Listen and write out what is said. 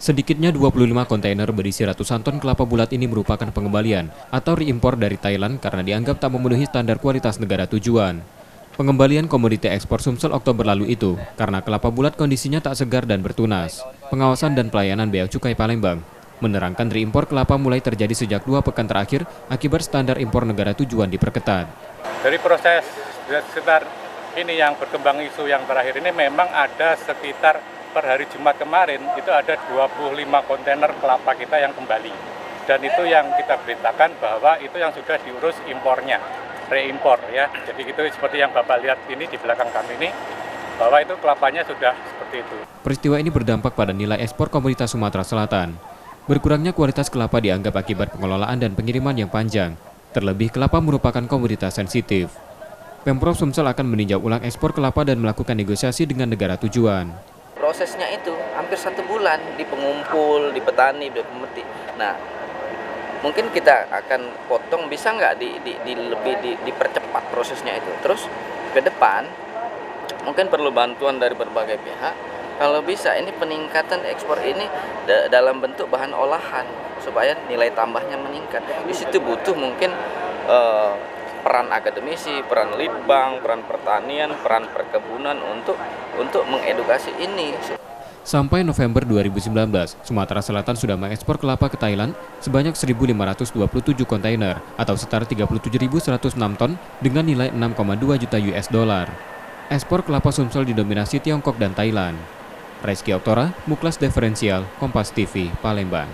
Sedikitnya 25 kontainer berisi ratusan ton kelapa bulat ini merupakan pengembalian atau reimpor dari Thailand karena dianggap tak memenuhi standar kualitas negara tujuan. Pengembalian komoditi ekspor Sumsel Oktober lalu itu karena kelapa bulat kondisinya tak segar dan bertunas. Pengawasan dan pelayanan Bea Cukai Palembang menerangkan reimpor kelapa mulai terjadi sejak 2 pekan terakhir akibat standar impor negara tujuan diperketat. Dari proses sekitar ini yang berkembang isu yang terakhir ini memang ada sekitar per hari Jumat kemarin itu ada 25 kontainer kelapa kita yang kembali. Dan itu yang kita beritakan bahwa itu yang sudah diurus impornya, reimpor ya. Jadi itu seperti yang Bapak lihat ini di belakang kami ini, bahwa itu kelapanya sudah seperti itu. Peristiwa ini berdampak pada nilai ekspor komoditas Sumatera Selatan. Berkurangnya kualitas kelapa dianggap akibat pengelolaan dan pengiriman yang panjang. Terlebih kelapa merupakan komoditas sensitif. Pemprov Sumsel akan meninjau ulang ekspor kelapa dan melakukan negosiasi dengan negara tujuan. Prosesnya itu hampir 1 bulan di pengumpul, di petani, di pemetik. Nah, mungkin kita akan potong, bisa nggak dipercepat prosesnya itu. Terus ke depan mungkin perlu bantuan dari berbagai pihak. Kalau bisa ini peningkatan ekspor ini dalam bentuk bahan olahan supaya nilai tambahnya meningkat. Di situ butuh mungkin peran akademisi, peran litbang, peran pertanian, peran perkebunan untuk mengedukasi ini. Sampai November 2019, Sumatera Selatan sudah mengekspor kelapa ke Thailand sebanyak 1.527 kontainer atau setara 37.106 ton dengan nilai 6,2 juta US dollar. Ekspor kelapa Sumsel didominasi Tiongkok dan Thailand. Reski Oktora, Muklas Diferensial, Kompas TV, Palembang.